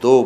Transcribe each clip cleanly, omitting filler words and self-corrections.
2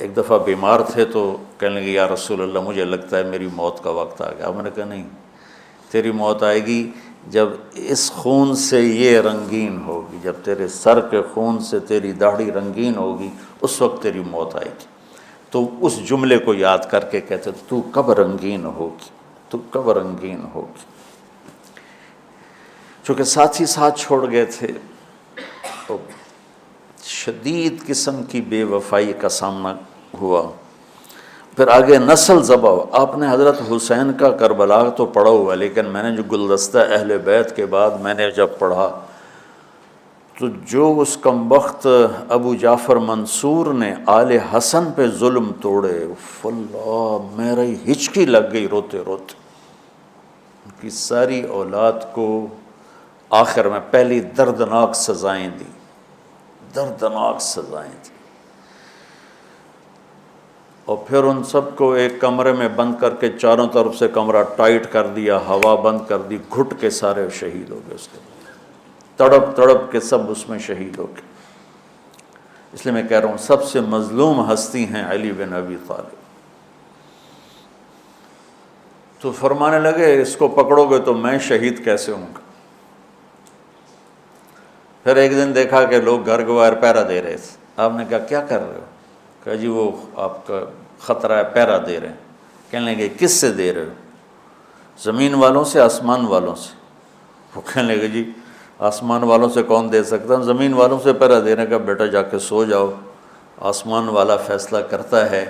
ایک دفعہ بیمار تھے تو کہنے لگے یا رسول اللہ مجھے لگتا ہے میری موت کا وقت آ گیا. میں نے کہا نہیں، تیری موت آئے گی جب اس خون سے یہ رنگین ہوگی، جب تیرے سر کے خون سے تیری داڑھی رنگین ہوگی اس وقت تیری موت آئے گی. تو اس جملے کو یاد کر کے کہتے تو کب رنگین ہوگی، تو کب رنگین ہوگی. چونکہ ساتھی ساتھ چھوڑ گئے تھے، تو شدید قسم کی بے وفائی کا سامنا ہوا. پھر آگے نسل ذبح. آپ نے حضرت حسین کا کربلا تو پڑھا ہوا، لیکن میں نے جو گلدستہ اہل بیت کے بعد میں نے جب پڑھا تو جو اس کمبخت ابو جعفر منصور نے آل حسن پہ ظلم توڑے، اللہ میری ہچکی لگ گئی روتے روتے. ان کی ساری اولاد کو آخر میں پہلی دردناک سزائیں دی، دردناک سزائیں دی، اور پھر ان سب کو ایک کمرے میں بند کر کے چاروں طرف سے کمرہ ٹائٹ کر دیا، ہوا بند کر دی، گھٹ کے سارے شہید ہو گئے. اس کے تڑپ تڑپ کے سب اس میں شہید ہو گئے. اس لیے میں کہہ رہا ہوں سب سے مظلوم ہستی ہیں علی بن ابی طالب. تو فرمانے لگے اس کو پکڑو گے تو میں شہید کیسے ہوں گا. پھر ایک دن دیکھا کہ لوگ گھر کے باہر پہرا دے رہے تھے. آپ نے کہا کیا کر رہے ہو؟ کہا جی وہ آپ کا خطرہ ہے، پہرا دے رہے ہیں. کہنے لگے کس سے دے رہے ہو؟ زمین والوں سے، آسمان والوں سے. وہ کہنے لگے جی آسمان والوں سے کون دے سکتا ہوں، زمین والوں سے پہرا دینے کا. بیٹا جا کے سو جاؤ، آسمان والا فیصلہ کرتا ہے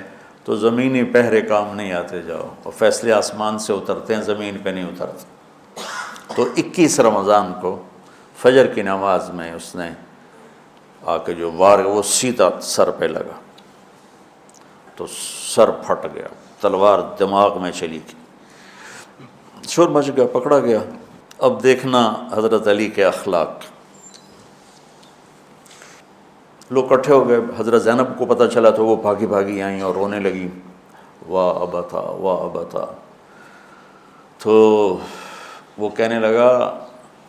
تو زمینی پہرے کام نہیں آتے. جاؤ، اور فیصلے آسمان سے اترتے ہیں، زمین پہ نہیں اترتے. تو 21 رمضان کو فجر کی نماز میں اس نے آ کے جو وار وہ سیدھا سر پہ لگا تو سر پھٹ گیا، تلوار دماغ میں چلی گئی، شور مچ گیا، پکڑا گیا. اب دیکھنا حضرت علی کے اخلاق. لوگ اکٹھے ہو گئے. حضرت زینب کو پتہ چلا تو وہ بھاگی بھاگی آئیں اور رونے لگی، واہ ابتا واہ ابتا. تو وہ کہنے لگا،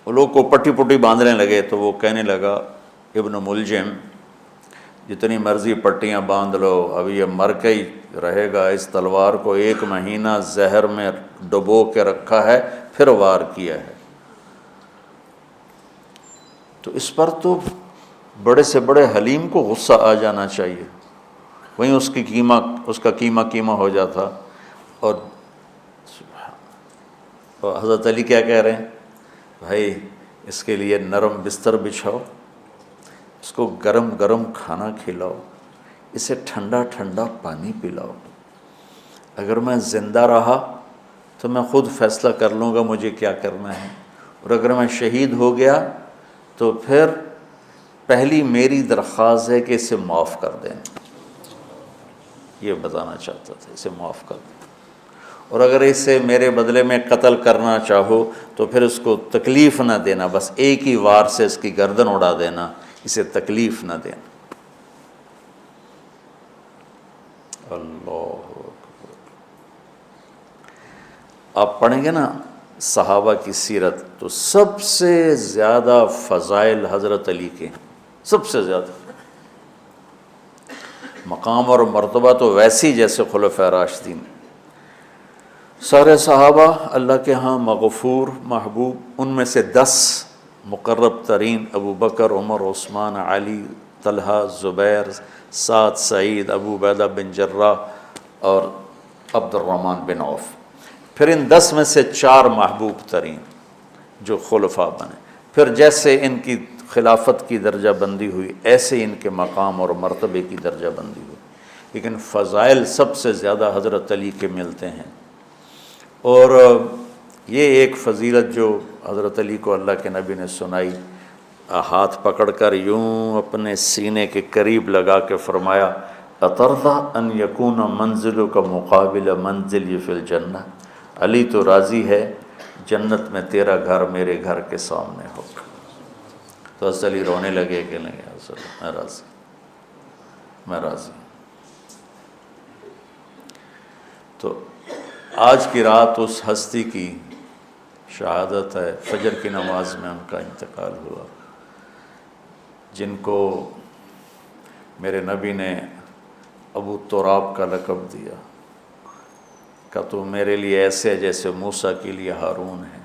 وہ لوگ کو پٹی پٹی باندھنے لگے تو وہ کہنے لگا ابن ملجم جتنی مرضی پٹیاں باندھ لو، ابھی یہ مر کے ہی رہے گا. اس تلوار کو 1 مہینہ زہر میں ڈبو کے رکھا ہے، پھر وار کیا ہے. تو اس پر تو بڑے سے بڑے حلیم کو غصہ آ جانا چاہیے. وہیں اس کا قیمہ ہو جاتا. اور حضرت علی کیا کہہ رہے ہیں؟ بھائی اس کے لیے نرم بستر بچھاؤ، اس کو گرم گرم کھانا کھلاؤ، اسے ٹھنڈا ٹھنڈا پانی پلاؤ. اگر میں زندہ رہا تو میں خود فیصلہ کر لوں گا مجھے کیا کرنا ہے، اور اگر میں شہید ہو گیا تو پھر پہلی میری درخواست ہے کہ اسے معاف کر دیں. یہ بتانا چاہتا تھا، اسے معاف کر دیں. اور اگر اسے میرے بدلے میں قتل کرنا چاہو تو پھر اس کو تکلیف نہ دینا، بس ایک ہی وار سے اس کی گردن اڑا دینا، اسے تکلیف نہ دینا. اللہ اکبر. آپ پڑھیں گے نا صحابہ کی سیرت تو سب سے زیادہ فضائل حضرت علی کے، سب سے زیادہ مقام اور مرتبہ تو ویسی جیسے خلفائے راشدین. سارے صحابہ اللہ کے ہاں مغفور محبوب. ان میں سے 10 مقرب ترین ابو بکر، عمر، عثمان، علی، طلحہ، زبیر، سعد، سعید، ابو عبیدہ بن جراح اور عبد الرحمن بن عوف. پھر ان 10 میں سے 4 محبوب ترین جو خلفاء بنے. پھر جیسے ان کی خلافت کی درجہ بندی ہوئی ایسے ان کے مقام اور مرتبے کی درجہ بندی ہوئی. لیکن فضائل سب سے زیادہ حضرت علی کے ملتے ہیں. اور یہ ایک فضیلت جو حضرت علی کو اللہ کے نبی نے سنائی، ہاتھ پکڑ کر یوں اپنے سینے کے قریب لگا کے فرمایا، اترضی ان یکون منزلک مقابل منزلی فی الجنہ. علی تو راضی ہے جنت میں تیرا گھر میرے گھر کے سامنے ہوگا. تو حضرت علی رونے لگے کہ نہیں میں راضی، میں راضی. تو آج کی رات اس ہستی کی شہادت ہے، فجر کی نماز میں ان کا انتقال ہوا، جن کو میرے نبی نے ابو تراب کا لقب دیا کہ تو میرے لیے ایسے ہے جیسے موسیٰ کے لیے ہارون ہے،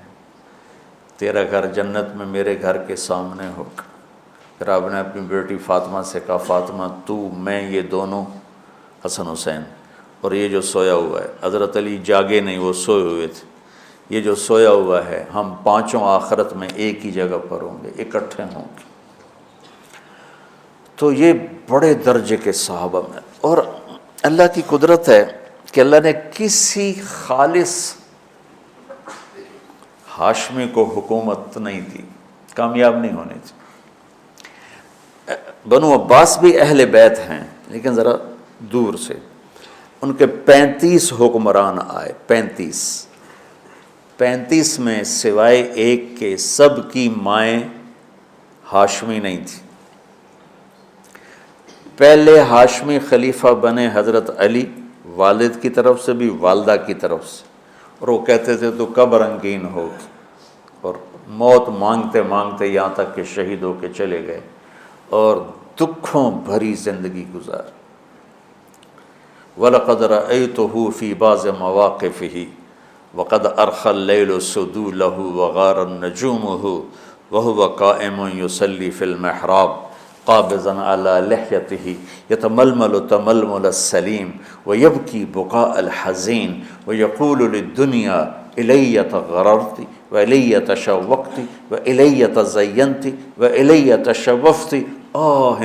تیرا گھر جنت میں میرے گھر کے سامنے ہوگا۔ پھر آپ نے اپنی بیٹی فاطمہ سے کہا فاطمہ تو میں یہ دونوں حسن حسین اور یہ جو سویا ہوا ہے، حضرت علی جاگے نہیں، وہ سوئے ہوئے تھے، یہ جو سویا ہوا ہے ہم پانچوں آخرت میں ایک ہی جگہ پر ہوں گے، اکٹھے ہوں گے۔ تو یہ بڑے درجے کے صحابہ میں، اور اللہ کی قدرت ہے کہ اللہ نے کسی خالص ہاشمی کو حکومت نہیں دی، کامیاب نہیں ہونے دی۔ بنو عباس بھی اہل بیت ہیں لیکن ذرا دور سے، ان کے 35 حکمران آئے، 35 میں سوائے ایک کے سب کی مائیں ہاشمی نہیں تھی۔ پہلے ہاشمی خلیفہ بنے حضرت علی، والد کی طرف سے بھی والدہ کی طرف سے، اور وہ کہتے تھے تو کب رنگین ہوگی، اور موت مانگتے مانگتے یہاں تک کہ شہید ہو کے چلے گئے اور دکھوں بھری زندگی گزار۔ وَلَقَدْ رَأَيْتُهُ فِي بَعْضِ مَوَاقِفِهِ وَقَدْ أَرْخَى اللَّيْلُ سُدُولَهُ وَغَارَ النَّجُومُهُ وَهُوَ قَائِمٌ يُصَلِّي فِي الْمِحْرَابِ قابضاً على لحيته يتململ تململ السليم ويبكي بكاء الحزين ويقول للدنيا إلي تغررت وإلي تشوقت وإلي تزينت وإلي تشوفت آه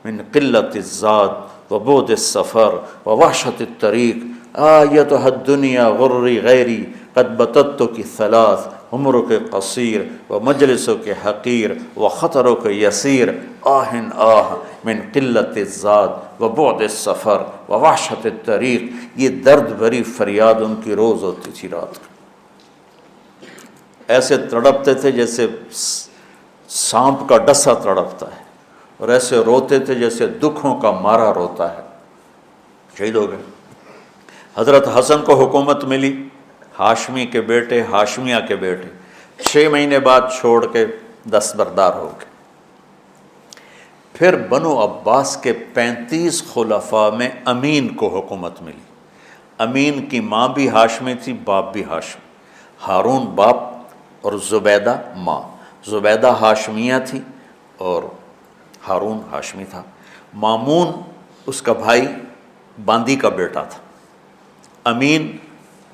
من قلة الزاد وبعد السفر ووحشة الطريق آيتها الدنيا غري غيري قد بتتك ثلاث عمرك قصير ومجلسك حقير وخطرك يسير من قلة الزاد وبعد السفر ووحشة الطريق۔ یہ درد بھری فریاد ان کی روز ہوتی تھی، رات ایسے تڑپتے تھے جیسے سانپ کا ڈسا تڑپتا ہے، اور ایسے روتے تھے جیسے دکھوں کا مارا روتا ہے۔ شہید ہو گئے۔ حضرت حسن کو حکومت ملی، ہاشمی کے بیٹے، ہاشمیہ کے بیٹے، 6 مہینے بعد چھوڑ کے دستبردار ہو گئے۔ پھر بنو عباس کے 35 خلفاء میں امین کو حکومت ملی۔ امین کی ماں بھی ہاشمی تھی، باپ بھی ہاشمی، ہارون باپ اور زبیدہ ماں۔ زبیدہ ہاشمیہ تھی اور ہارون ہاشمی تھا۔ مامون اس کا بھائی باندی کا بیٹا تھا، امین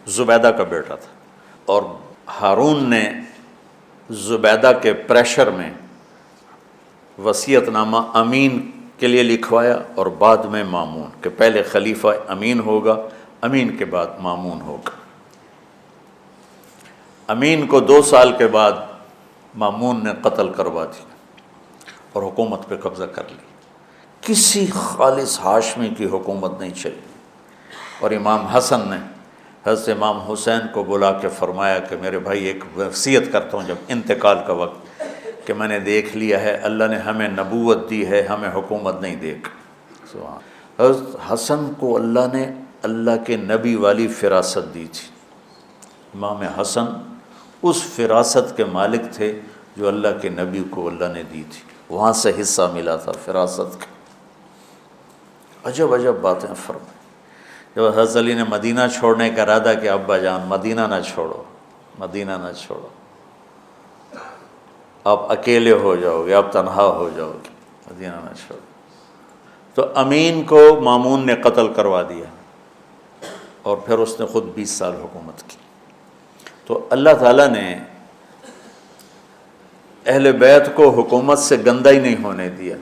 زبیدہ کا بیٹا تھا، اور ہارون نے زبیدہ کے پریشر میں وصیت نامہ امین کے لیے لکھوایا، اور بعد میں مامون، کہ پہلے خلیفہ امین ہوگا، امین کے بعد مامون ہوگا۔ امین کو 2 سال کے بعد مامون نے قتل کروا دیا اور حکومت پہ قبضہ کر لی۔ کسی خالص ہاشمی کی حکومت نہیں چلی۔ اور امام حسن نے حضرت امام حسین کو بلا کے فرمایا کہ میرے بھائی ایک وصیت کرتا ہوں جب انتقال کا وقت، کہ میں نے دیکھ لیا ہے اللہ نے ہمیں نبوت دی ہے، ہمیں حکومت نہیں دے گا۔ حضرت حسن کو اللہ نے اللہ کے نبی والی فراست دی تھی۔ امام حسن اس فراست کے مالک تھے جو اللہ کے نبی کو اللہ نے دی تھی، وہاں سے حصہ ملا تھا فراست کا۔ عجب عجب باتیں فرمائیں۔ جب حضرت علی نے مدینہ چھوڑنے کا ارادہ کہ ابا جان مدینہ نہ چھوڑو، مدینہ نہ چھوڑو، آپ اکیلے ہو جاؤ گے، آپ تنہا ہو جاؤ گے، مدینہ نہ چھوڑو، تو امین کو مامون نے قتل کروا دیا، اور پھر اس نے خود 20 سال حکومت کی۔ تو اللہ تعالیٰ نے اہل بیت کو حکومت سے گندہ ہی نہیں ہونے دیا۔